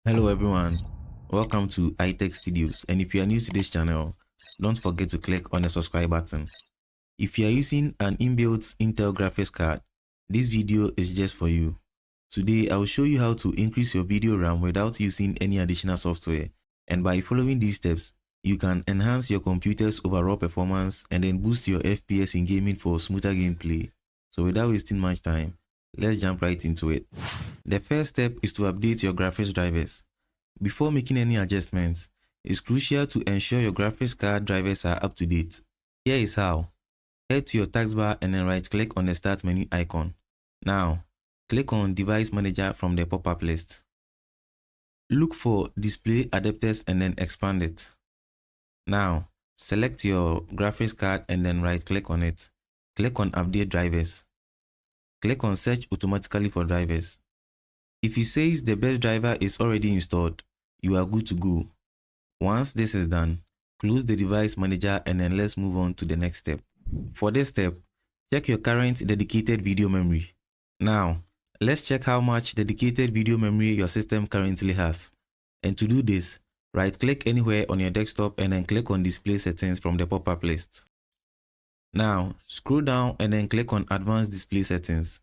Hello everyone, welcome to iTech Studios, and if you are new to this channel, don't forget to click on the subscribe button. If you are using an inbuilt Intel graphics card, this video is just for you. Today I will show you how to increase your video RAM without using any additional software, and by following these steps, you can enhance your computer's overall performance and then boost your FPS in gaming for smoother gameplay. So without wasting much time, let's jump right into it. The first step is to update your graphics drivers. Before making any adjustments, it's crucial to ensure your graphics card drivers are up to date. Here is how. Head to your taskbar and then right-click on the Start menu icon. Now, click on Device Manager from the pop-up list. Look for Display Adapters and then expand it. Now, select your graphics card and then right-click on it. Click on Update Drivers. Click on Search automatically for drivers. If it says the best driver is already installed, you are good to go. Once this is done, close the device manager and then let's move on to the next step. For this step, check your current dedicated video memory. Now, let's check how much dedicated video memory your system currently has. And to do this, right-click anywhere on your desktop and then click on Display Settings from the pop-up list. Now, scroll down and then click on Advanced Display Settings.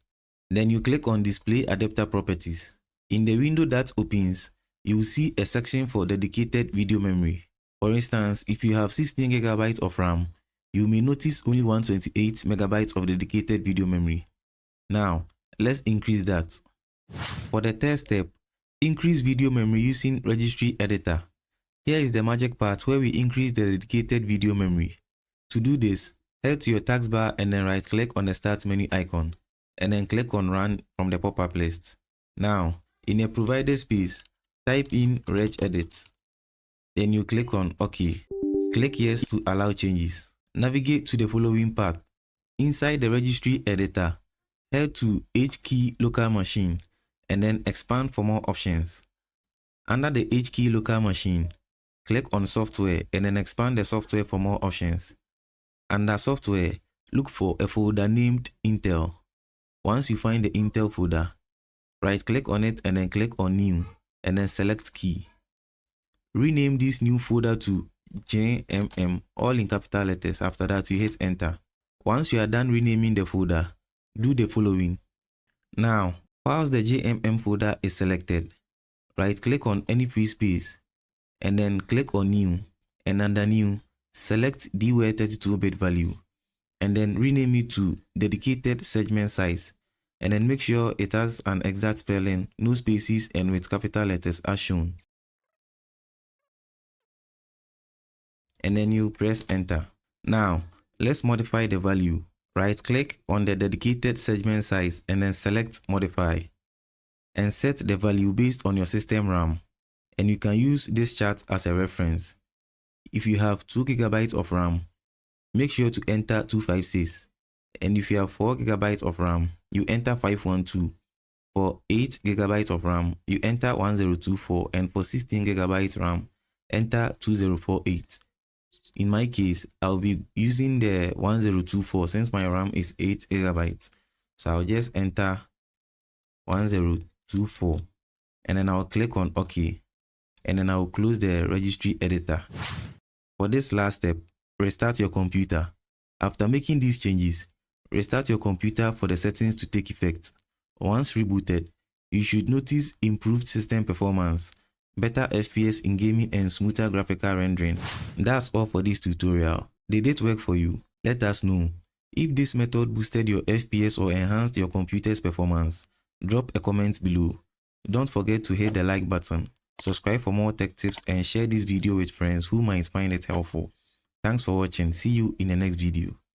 Then you click on Display Adapter Properties. In the window that opens, you will see a section for dedicated video memory. For instance, if you have 16 GB of RAM, you may notice only 128 MB of dedicated video memory. Now, let's increase that. For the third step, increase video memory using Registry Editor. Here is the magic part where we increase the dedicated video memory. To do this, head to your taskbar and then right-click on the Start menu icon, and then click on Run from the pop-up list. Now, in a provided space, type in Regedit. Then you click on OK. Click Yes to allow changes. Navigate to the following path. Inside the Registry Editor, head to HKeyLocalMachine and then expand for more options. Under the HKeyLocalMachine, click on Software and then expand the software for more options. Under Software, look for a folder named Intel. Once you find the Intel folder, right-click on it and then click on New and then select Key. Rename this new folder to JMM, all in capital letters. After that, you hit Enter. Once you are done renaming the folder, do the following. Now, whilst the JMM folder is selected, right-click on any free space and then click on New, and under New, select DWord 32-bit value and then rename it to DedicatedSegmentSize, and then make sure it has an exact spelling, no spaces, and with capital letters as shown. And then you press Enter. Now, let's modify the value. Right-click on the dedicated segment size and then select Modify. And set the value based on your system RAM. And you can use this chart as a reference. If you have 2 GB of RAM, make sure to enter 256. And if you have 4 GB of RAM, you enter 512. For 8 GB of RAM, you enter 1024, and for 16 GB RAM, enter 2048. In my case, I'll be using the 1024 since my RAM is 8 GB. So I'll just enter 1024 and then I'll click on OK, and then I'll close the Registry Editor. For this last step, restart your computer. After making these changes, restart your computer for the settings to take effect. Once rebooted, you should notice improved system performance, better FPS in gaming, and smoother graphical rendering. That's all for this tutorial. Did it work for you? Let us know. If this method boosted your FPS or enhanced your computer's performance, drop a comment below. Don't forget to hit the like button, subscribe for more tech tips, and share this video with friends who might find it helpful. Thanks for watching. See you in the next video.